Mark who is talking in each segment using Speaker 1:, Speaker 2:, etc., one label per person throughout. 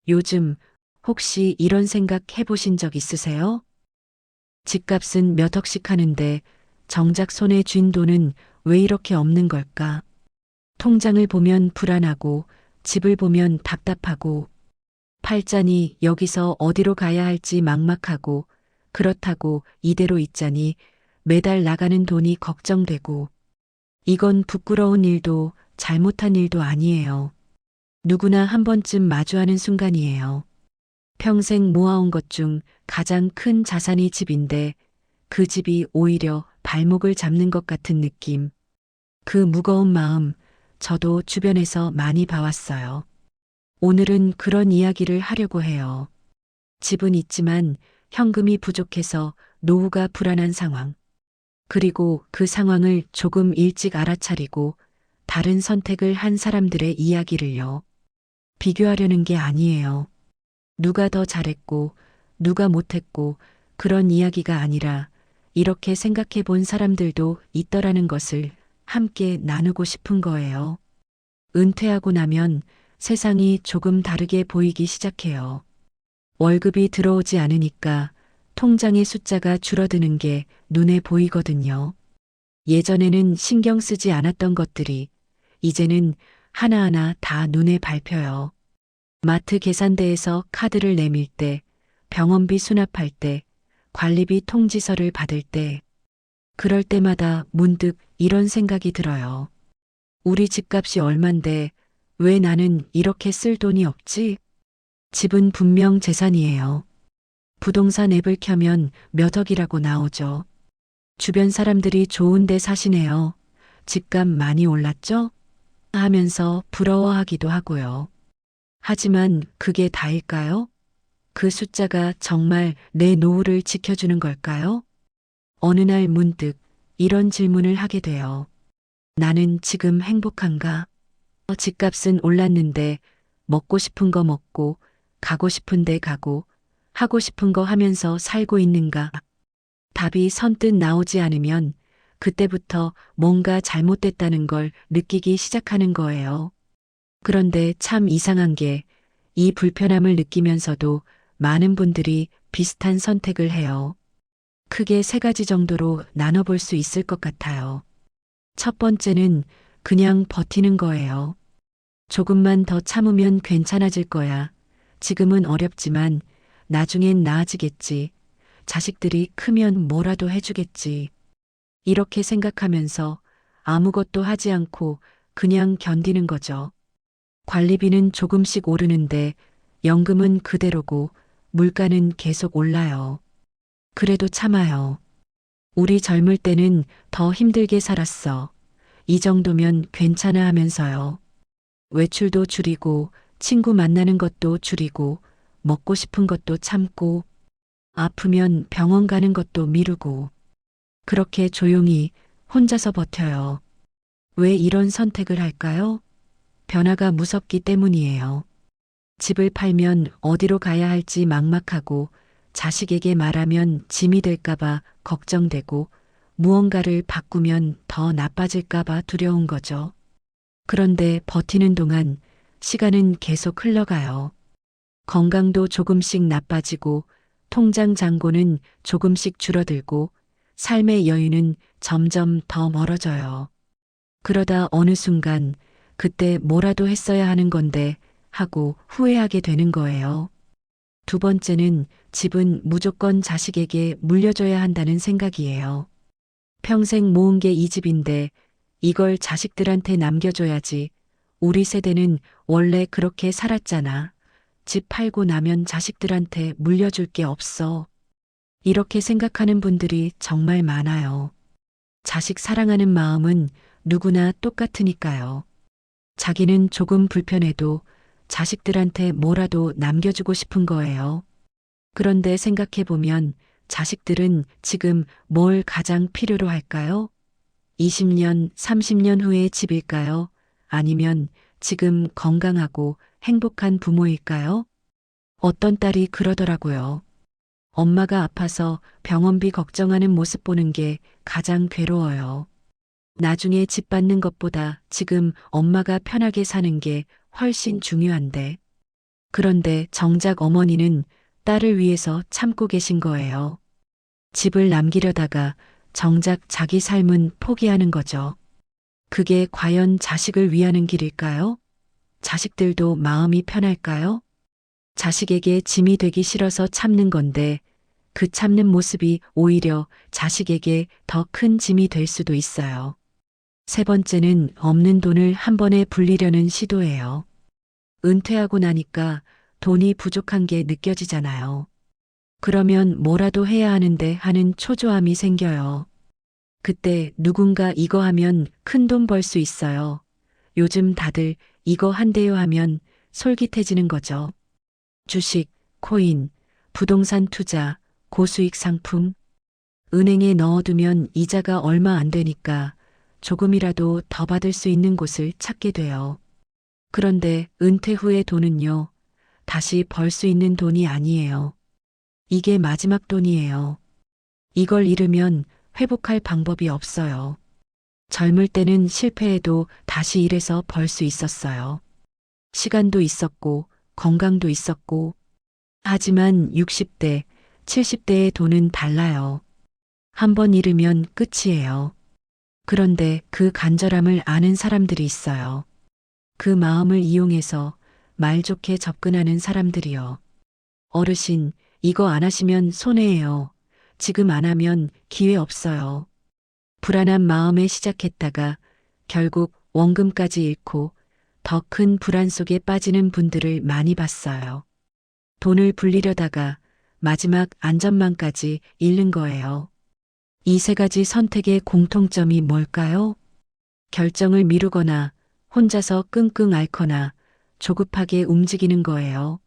Speaker 1: 요즘 혹시 이런 생각 해보신 적 있으세요? 집값은 몇 억씩 하는데 정작 손에 쥔 돈은 왜 이렇게 없는 걸까? 통장을 보면 불안하고 집을 보면 답답하고 팔자니 여기서 어디로 가야 할지 막막하고 그렇다고 이대로 있자니 매달 나가는 돈이 걱정되고 이건 부끄러운 일도 잘못한 일도 아니에요. 누구나 한 번쯤 마주하는 순간이에요. 평생 모아온 것 중 가장 큰 자산이 집인데 그 집이 오히려 발목을 잡는 것 같은 느낌. 그 무거운 마음 저도 주변에서 많이 봐왔어요. 오늘은 그런 이야기를 하려고 해요. 집은 있지만 현금이 부족해서 노후가 불안한 상황. 그리고 그 상황을 조금 일찍 알아차리고 다른 선택을 한 사람들의 이야기를요. 비교하려는 게 아니에요. 누가 더 잘했고, 누가 못했고, 그런 이야기가 아니라 이렇게 생각해 본 사람들도 있더라는 것을 함께 나누고 싶은 거예요. 은퇴하고 나면 세상이 조금 다르게 보이기 시작해요. 월급이 들어오지 않으니까 통장의 숫자가 줄어드는 게 눈에 보이거든요. 예전에는 신경 쓰지 않았던 것들이 이제는 하나하나 다 눈에 밟혀요. 마트 계산대에서 카드를 내밀 때, 병원비 수납할 때, 관리비 통지서를 받을 때, 그럴 때마다 문득 이런 생각이 들어요. 우리 집값이 얼만데 왜 나는 이렇게 쓸 돈이 없지? 집은 분명 재산이에요. 부동산 앱을 켜면 몇 억이라고 나오죠. 주변 사람들이 좋은 데 사시네요. 집값 많이 올랐죠? 하면서 부러워하기도 하고요. 하지만 그게 다일까요? 그 숫자가 정말 내 노후를 지켜주는 걸까요? 어느 날 문득 이런 질문을 하게 돼요. 나는 지금 행복한가? 집값은 올랐는데 먹고 싶은 거 먹고 가고 싶은 데 가고 하고 싶은 거 하면서 살고 있는가? 답이 선뜻 나오지 않으면 그때부터 뭔가 잘못됐다는 걸 느끼기 시작하는 거예요. 그런데 참 이상한 게 이 불편함을 느끼면서도 많은 분들이 비슷한 선택을 해요. 크게 세 가지 정도로 나눠볼 수 있을 것 같아요. 첫 번째는 그냥 버티는 거예요. 조금만 더 참으면 괜찮아질 거야. 지금은 어렵지만 나중엔 나아지겠지. 자식들이 크면 뭐라도 해주겠지. 이렇게 생각하면서 아무것도 하지 않고 그냥 견디는 거죠. 관리비는 조금씩 오르는데 연금은 그대로고 물가는 계속 올라요. 그래도 참아요. 우리 젊을 때는 더 힘들게 살았어. 이 정도면 괜찮아 하면서요. 외출도 줄이고 친구 만나는 것도 줄이고 먹고 싶은 것도 참고 아프면 병원 가는 것도 미루고 그렇게 조용히 혼자서 버텨요. 왜 이런 선택을 할까요? 변화가 무섭기 때문이에요. 집을 팔면 어디로 가야 할지 막막하고 자식에게 말하면 짐이 될까봐 걱정되고 무언가를 바꾸면 더 나빠질까봐 두려운 거죠. 그런데 버티는 동안 시간은 계속 흘러가요. 건강도 조금씩 나빠지고 통장 잔고는 조금씩 줄어들고 삶의 여유는 점점 더 멀어져요. 그러다 어느 순간 그때 뭐라도 했어야 하는 건데 하고 후회하게 되는 거예요. 두 번째는 집은 무조건 자식에게 물려줘야 한다는 생각이에요. 평생 모은 게 이 집인데 이걸 자식들한테 남겨줘야지. 우리 세대는 원래 그렇게 살았잖아. 집 팔고 나면 자식들한테 물려줄 게 없어. 이렇게 생각하는 분들이 정말 많아요. 자식 사랑하는 마음은 누구나 똑같으니까요. 자기는 조금 불편해도 자식들한테 뭐라도 남겨주고 싶은 거예요. 그런데 생각해보면 자식들은 지금 뭘 가장 필요로 할까요? 20년, 30년 후의 집일까요? 아니면 지금 건강하고 행복한 부모일까요? 어떤 딸이 그러더라고요. 엄마가 아파서 병원비 걱정하는 모습 보는 게 가장 괴로워요. 나중에 집 받는 것보다 지금 엄마가 편하게 사는 게 훨씬 중요한데. 그런데 정작 어머니는 딸을 위해서 참고 계신 거예요. 집을 남기려다가 정작 자기 삶은 포기하는 거죠. 그게 과연 자식을 위하는 길일까요? 자식들도 마음이 편할까요? 자식에게 짐이 되기 싫어서 참는 건데 그 참는 모습이 오히려 자식에게 더 큰 짐이 될 수도 있어요. 세 번째는 없는 돈을 한 번에 불리려는 시도예요. 은퇴하고 나니까 돈이 부족한 게 느껴지잖아요. 그러면 뭐라도 해야 하는데 하는 초조함이 생겨요. 그때 누군가 이거 하면 큰 돈 벌 수 있어요. 요즘 다들 이거 한대요 하면 솔깃해지는 거죠. 주식, 코인, 부동산 투자, 고수익 상품, 은행에 넣어두면 이자가 얼마 안 되니까 조금이라도 더 받을 수 있는 곳을 찾게 돼요. 그런데 은퇴 후의 돈은요, 다시 벌 수 있는 돈이 아니에요. 이게 마지막 돈이에요. 이걸 잃으면 회복할 방법이 없어요. 젊을 때는 실패해도 다시 일해서 벌 수 있었어요. 시간도 있었고, 건강도 있었고, 하지만 60대, 70대의 돈은 달라요. 한 번 잃으면 끝이에요. 그런데 그 간절함을 아는 사람들이 있어요. 그 마음을 이용해서 말 좋게 접근하는 사람들이요. 어르신, 이거 안 하시면 손해예요. 지금 안 하면 기회 없어요. 불안한 마음에 시작했다가 결국 원금까지 잃고 더 큰 불안 속에 빠지는 분들을 많이 봤어요. 돈을 불리려다가 마지막 안전망까지 잃는 거예요. 이 세 가지 선택의 공통점이 뭘까요? 결정을 미루거나 혼자서 끙끙 앓거나 조급하게 움직이는 거예요.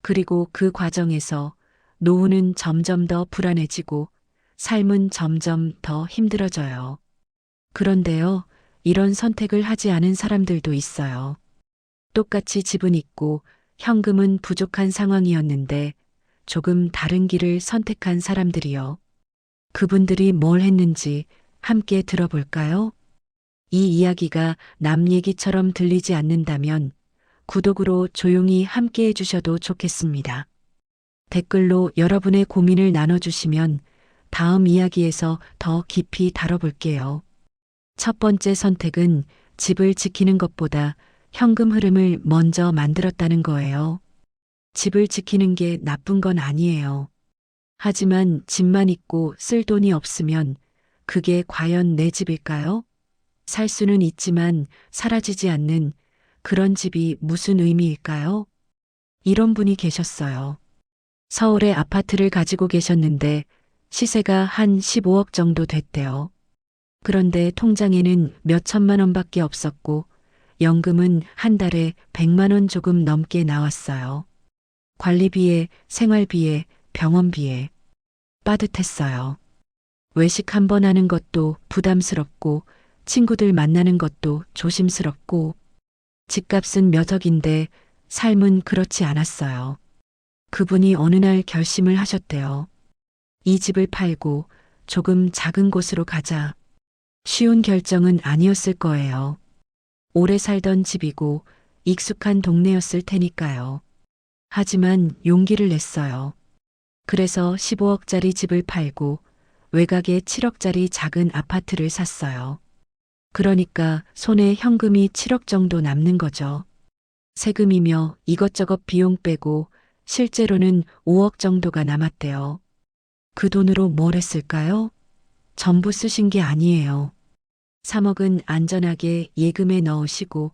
Speaker 1: 그리고 그 과정에서 노후는 점점 더 불안해지고 삶은 점점 더 힘들어져요. 그런데요, 이런 선택을 하지 않은 사람들도 있어요. 똑같이 집은 있고 현금은 부족한 상황이었는데 조금 다른 길을 선택한 사람들이요. 그분들이 뭘 했는지 함께 들어볼까요? 이 이야기가 남 얘기처럼 들리지 않는다면 구독으로 조용히 함께 해주셔도 좋겠습니다. 댓글로 여러분의 고민을 나눠주시면 다음 이야기에서 더 깊이 다뤄볼게요. 첫 번째 선택은 집을 지키는 것보다 현금 흐름을 먼저 만들었다는 거예요. 집을 지키는 게 나쁜 건 아니에요. 하지만 집만 있고 쓸 돈이 없으면 그게 과연 내 집일까요? 살 수는 있지만 사라지지 않는 그런 집이 무슨 의미일까요? 이런 분이 계셨어요. 서울에 아파트를 가지고 계셨는데 시세가 한 15억 정도 됐대요. 그런데 통장에는 몇 천만 원밖에 없었고 연금은 한 달에 100만 원 조금 넘게 나왔어요. 관리비에 생활비에 병원비에 빠듯했어요. 외식 한 번 하는 것도 부담스럽고 친구들 만나는 것도 조심스럽고 집값은 몇 억인데 삶은 그렇지 않았어요. 그분이 어느 날 결심을 하셨대요. 이 집을 팔고 조금 작은 곳으로 가자. 쉬운 결정은 아니었을 거예요. 오래 살던 집이고 익숙한 동네였을 테니까요. 하지만 용기를 냈어요. 그래서 15억짜리 집을 팔고 외곽에 7억짜리 작은 아파트를 샀어요. 그러니까 손에 현금이 7억 정도 남는 거죠. 세금이며 이것저것 비용 빼고 실제로는 5억 정도가 남았대요. 그 돈으로 뭘 했을까요? 전부 쓰신 게 아니에요. 3억은 안전하게 예금에 넣으시고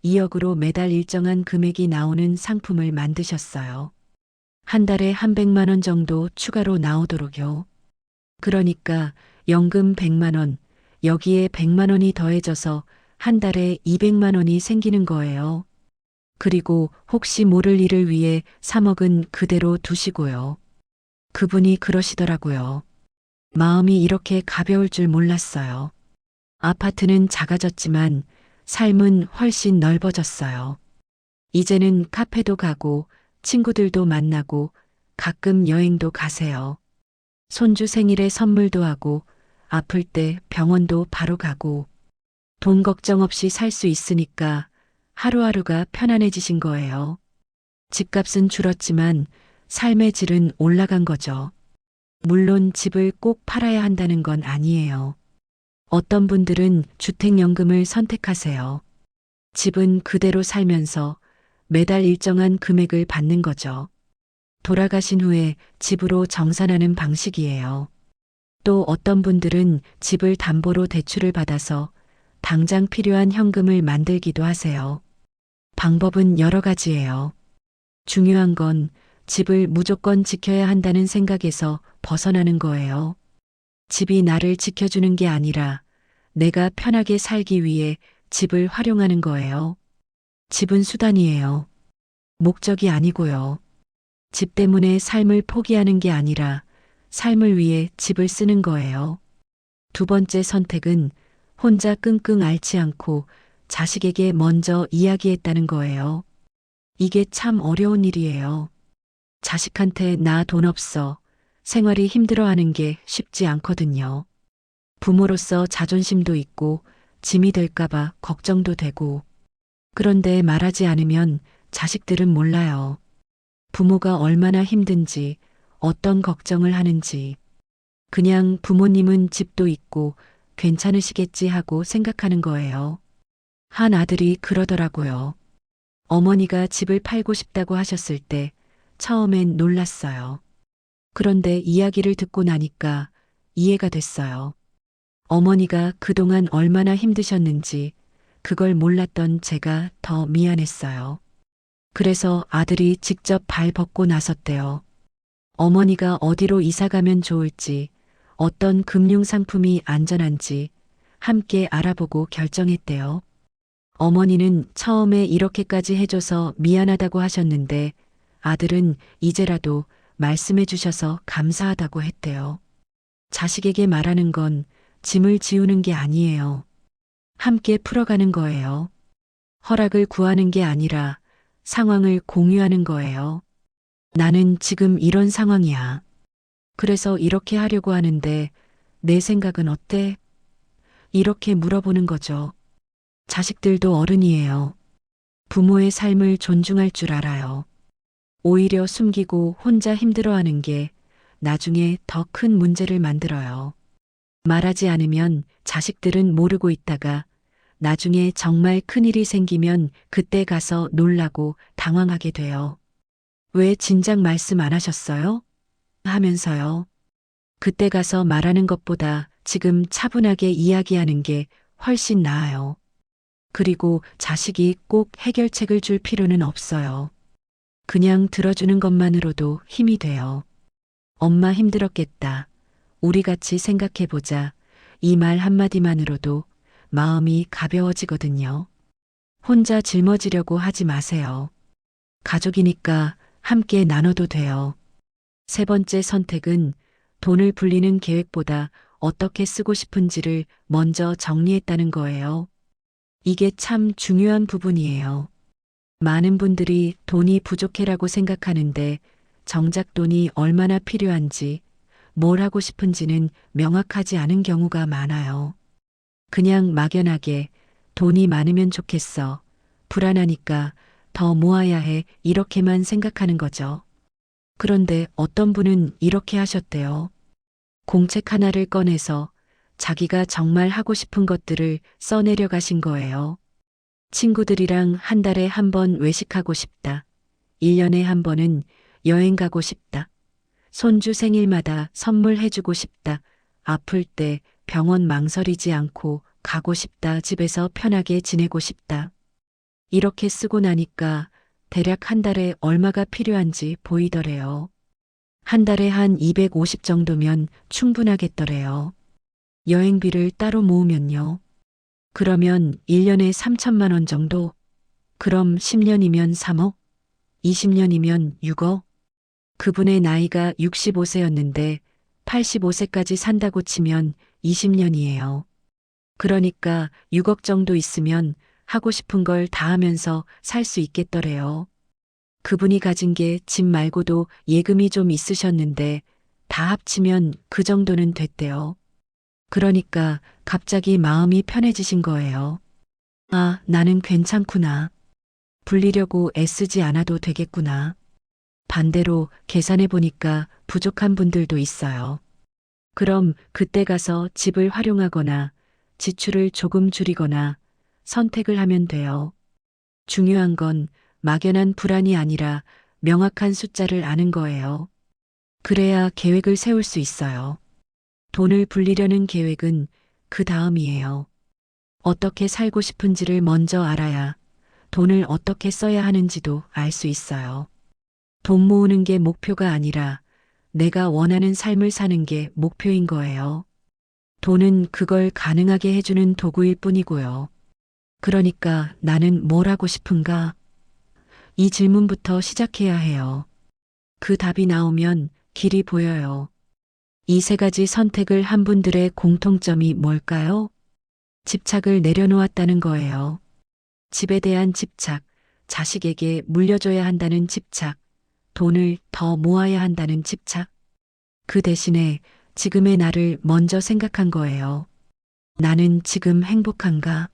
Speaker 1: 2억으로 매달 일정한 금액이 나오는 상품을 만드셨어요. 한 달에 한 100만 원 정도 추가로 나오도록요. 그러니까 연금 100만 원, 여기에 100만 원이 더해져서 한 달에 200만 원이 생기는 거예요. 그리고 혹시 모를 일을 위해 3억은 그대로 두시고요. 그분이 그러시더라고요. 마음이 이렇게 가벼울 줄 몰랐어요. 아파트는 작아졌지만 삶은 훨씬 넓어졌어요. 이제는 카페도 가고 친구들도 만나고 가끔 여행도 가세요. 손주 생일에 선물도 하고 아플 때 병원도 바로 가고 돈 걱정 없이 살 수 있으니까 하루하루가 편안해지신 거예요. 집값은 줄었지만 삶의 질은 올라간 거죠. 물론 집을 꼭 팔아야 한다는 건 아니에요. 어떤 분들은 주택연금을 선택하세요. 집은 그대로 살면서 매달 일정한 금액을 받는 거죠. 돌아가신 후에 집으로 정산하는 방식이에요. 또 어떤 분들은 집을 담보로 대출을 받아서 당장 필요한 현금을 만들기도 하세요. 방법은 여러 가지예요. 중요한 건 집을 무조건 지켜야 한다는 생각에서 벗어나는 거예요. 집이 나를 지켜주는 게 아니라 내가 편하게 살기 위해 집을 활용하는 거예요. 집은 수단이에요. 목적이 아니고요. 집 때문에 삶을 포기하는 게 아니라 삶을 위해 집을 쓰는 거예요. 두 번째 선택은 혼자 끙끙 앓지 않고 자식에게 먼저 이야기했다는 거예요. 이게 참 어려운 일이에요. 자식한테 나 돈 없어. 생활이 힘들어 하는 게 쉽지 않거든요. 부모로서 자존심도 있고 짐이 될까봐 걱정도 되고. 그런데 말하지 않으면 자식들은 몰라요. 부모가 얼마나 힘든지, 어떤 걱정을 하는지. 그냥 부모님은 집도 있고 괜찮으시겠지 하고 생각하는 거예요. 한 아들이 그러더라고요. 어머니가 집을 팔고 싶다고 하셨을 때 처음엔 놀랐어요. 그런데 이야기를 듣고 나니까 이해가 됐어요. 어머니가 그동안 얼마나 힘드셨는지 그걸 몰랐던 제가 더 미안했어요. 그래서 아들이 직접 발 벗고 나섰대요. 어머니가 어디로 이사 가면 좋을지, 어떤 금융상품이 안전한지 함께 알아보고 결정했대요. 어머니는 처음에 이렇게까지 해줘서 미안하다고 하셨는데 아들은 이제라도 말씀해 주셔서 감사하다고 했대요. 자식에게 말하는 건 짐을 지우는 게 아니에요. 함께 풀어가는 거예요. 허락을 구하는 게 아니라 상황을 공유하는 거예요. 나는 지금 이런 상황이야. 그래서 이렇게 하려고 하는데 내 생각은 어때? 이렇게 물어보는 거죠. 자식들도 어른이에요. 부모의 삶을 존중할 줄 알아요. 오히려 숨기고 혼자 힘들어하는 게 나중에 더 큰 문제를 만들어요. 말하지 않으면 자식들은 모르고 있다가 나중에 정말 큰일이 생기면 그때 가서 놀라고 당황하게 돼요. 왜 진작 말씀 안 하셨어요? 하면서요. 그때 가서 말하는 것보다 지금 차분하게 이야기하는 게 훨씬 나아요. 그리고 자식이 꼭 해결책을 줄 필요는 없어요. 그냥 들어주는 것만으로도 힘이 돼요. 엄마 힘들었겠다. 우리 같이 생각해보자. 이 말 한마디만으로도 마음이 가벼워지거든요. 혼자 짊어지려고 하지 마세요. 가족이니까 함께 나눠도 돼요. 세 번째 선택은 돈을 불리는 계획보다 어떻게 쓰고 싶은지를 먼저 정리했다는 거예요. 이게 참 중요한 부분이에요. 많은 분들이 돈이 부족해라고 생각하는데 정작 돈이 얼마나 필요한지, 뭘 하고 싶은지는 명확하지 않은 경우가 많아요. 그냥 막연하게 돈이 많으면 좋겠어. 불안하니까 더 모아야 해. 이렇게만 생각하는 거죠. 그런데 어떤 분은 이렇게 하셨대요. 공책 하나를 꺼내서 자기가 정말 하고 싶은 것들을 써내려 가신 거예요. 친구들이랑 한 달에 한 번 외식하고 싶다. 1년에 한 번은 여행 가고 싶다. 손주 생일마다 선물해주고 싶다. 아플 때 병원 망설이지 않고 가고 싶다. 집에서 편하게 지내고 싶다. 이렇게 쓰고 나니까 대략 한 달에 얼마가 필요한지 보이더래요. 한 달에 한 250 정도면 충분하겠더래요. 여행비를 따로 모으면요. 그러면 1년에 3천만 원 정도? 그럼 10년이면 3억? 20년이면 6억? 그분의 나이가 65세였는데 85세까지 산다고 치면 20년이에요. 그러니까 6억 정도 있으면 하고 싶은 걸 다 하면서 살 수 있겠더래요. 그분이 가진 게 집 말고도 예금이 좀 있으셨는데 다 합치면 그 정도는 됐대요. 그러니까 갑자기 마음이 편해지신 거예요. 아, 나는 괜찮구나. 불리려고 애쓰지 않아도 되겠구나. 반대로 계산해 보니까 부족한 분들도 있어요. 그럼 그때 가서 집을 활용하거나 지출을 조금 줄이거나 선택을 하면 돼요. 중요한 건 막연한 불안이 아니라 명확한 숫자를 아는 거예요. 그래야 계획을 세울 수 있어요. 돈을 불리려는 계획은 그 다음이에요. 어떻게 살고 싶은지를 먼저 알아야 돈을 어떻게 써야 하는지도 알 수 있어요. 돈 모으는 게 목표가 아니라 내가 원하는 삶을 사는 게 목표인 거예요. 돈은 그걸 가능하게 해주는 도구일 뿐이고요. 그러니까 나는 뭘 하고 싶은가? 이 질문부터 시작해야 해요. 그 답이 나오면 길이 보여요. 이 세 가지 선택을 한 분들의 공통점이 뭘까요? 집착을 내려놓았다는 거예요. 집에 대한 집착, 자식에게 물려줘야 한다는 집착, 돈을 더 모아야 한다는 집착. 그 대신에 지금의 나를 먼저 생각한 거예요. 나는 지금 행복한가?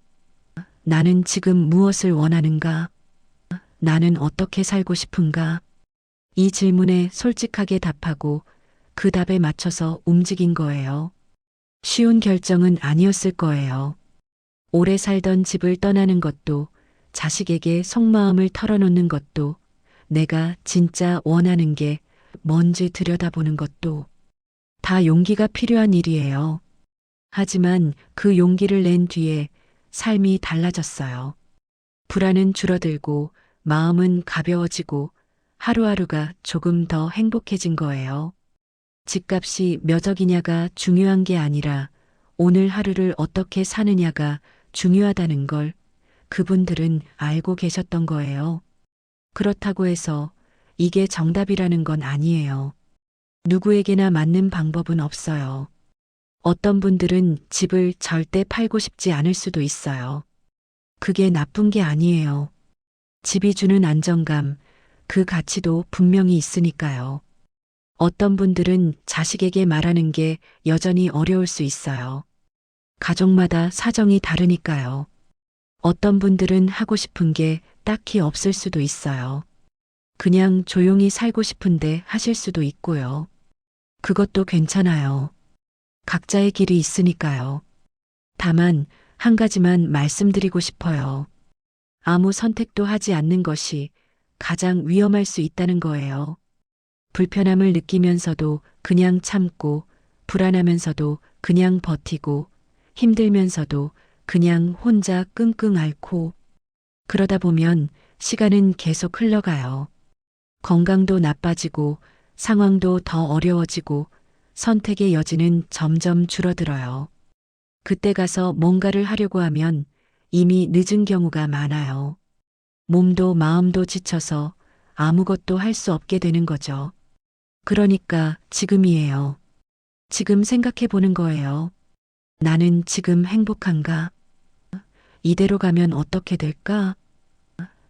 Speaker 1: 나는 지금 무엇을 원하는가? 나는 어떻게 살고 싶은가? 이 질문에 솔직하게 답하고 그 답에 맞춰서 움직인 거예요. 쉬운 결정은 아니었을 거예요. 오래 살던 집을 떠나는 것도, 자식에게 속마음을 털어놓는 것도, 내가 진짜 원하는 게 뭔지 들여다보는 것도 다 용기가 필요한 일이에요. 하지만 그 용기를 낸 뒤에 삶이 달라졌어요. 불안은 줄어들고 마음은 가벼워지고 하루하루가 조금 더 행복해진 거예요. 집값이 몇 억이냐가 중요한 게 아니라 오늘 하루를 어떻게 사느냐가 중요하다는 걸 그분들은 알고 계셨던 거예요. 그렇다고 해서 이게 정답이라는 건 아니에요. 누구에게나 맞는 방법은 없어요. 어떤 분들은 집을 절대 팔고 싶지 않을 수도 있어요. 그게 나쁜 게 아니에요. 집이 주는 안정감, 그 가치도 분명히 있으니까요. 어떤 분들은 자식에게 말하는 게 여전히 어려울 수 있어요. 가족마다 사정이 다르니까요. 어떤 분들은 하고 싶은 게 딱히 없을 수도 있어요. 그냥 조용히 살고 싶은데 하실 수도 있고요. 그것도 괜찮아요. 각자의 길이 있으니까요. 다만 한 가지만 말씀드리고 싶어요. 아무 선택도 하지 않는 것이 가장 위험할 수 있다는 거예요. 불편함을 느끼면서도 그냥 참고, 불안하면서도 그냥 버티고, 힘들면서도 그냥 혼자 끙끙 앓고, 그러다 보면 시간은 계속 흘러가요. 건강도 나빠지고, 상황도 더 어려워지고, 선택의 여지는 점점 줄어들어요. 그때 가서 뭔가를 하려고 하면 이미 늦은 경우가 많아요. 몸도 마음도 지쳐서 아무것도 할 수 없게 되는 거죠. 그러니까 지금이에요. 지금 생각해 보는 거예요. 나는 지금 행복한가? 이대로 가면 어떻게 될까?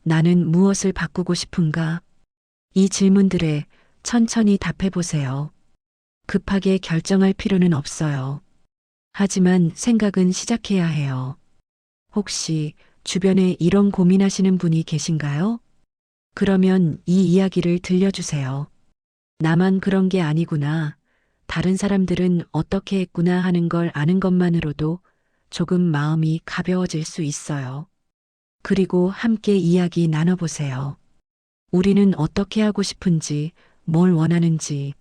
Speaker 1: 나는 무엇을 바꾸고 싶은가? 이 질문들에 천천히 답해 보세요. 급하게 결정할 필요는 없어요. 하지만 생각은 시작해야 해요. 혹시 주변에 이런 고민하시는 분이 계신가요? 그러면 이 이야기를 들려주세요. 나만 그런 게 아니구나. 다른 사람들은 어떻게 했구나 하는 걸 아는 것만으로도 조금 마음이 가벼워질 수 있어요. 그리고 함께 이야기 나눠보세요. 우리는 어떻게 하고 싶은지, 뭘 원하는지,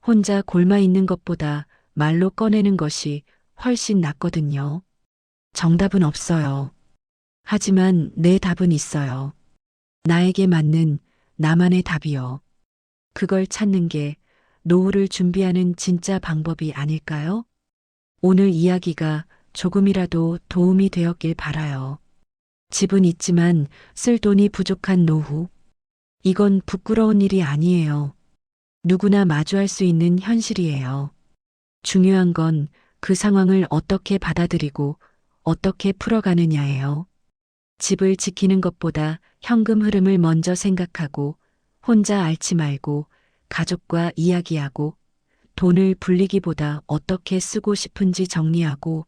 Speaker 1: 혼자 골마 있는 것보다 말로 꺼내는 것이 훨씬 낫거든요. 정답은 없어요. 하지만 내 답은 있어요. 나에게 맞는 나만의 답이요. 그걸 찾는 게 노후를 준비하는 진짜 방법이 아닐까요? 오늘 이야기가 조금이라도 도움이 되었길 바라요. 집은 있지만 쓸 돈이 부족한 노후. 이건 부끄러운 일이 아니에요. 누구나 마주할 수 있는 현실이에요. 중요한 건 그 상황을 어떻게 받아들이고 어떻게 풀어가느냐예요. 집을 지키는 것보다 현금 흐름을 먼저 생각하고 혼자 앓지 말고 가족과 이야기하고 돈을 불리기보다 어떻게 쓰고 싶은지 정리하고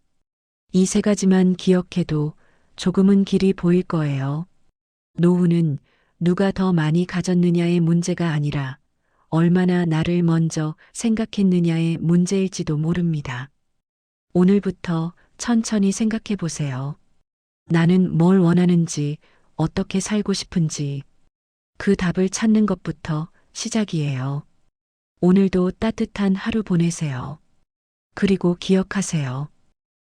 Speaker 1: 이 세 가지만 기억해도 조금은 길이 보일 거예요. 노후는 누가 더 많이 가졌느냐의 문제가 아니라 얼마나 나를 먼저 생각했느냐의 문제일지도 모릅니다. 오늘부터 천천히 생각해 보세요. 나는 뭘 원하는지, 어떻게 살고 싶은지, 그 답을 찾는 것부터 시작이에요. 오늘도 따뜻한 하루 보내세요. 그리고 기억하세요.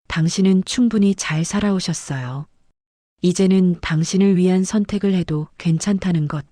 Speaker 1: 당신은 충분히 잘 살아오셨어요. 이제는 당신을 위한 선택을 해도 괜찮다는 것.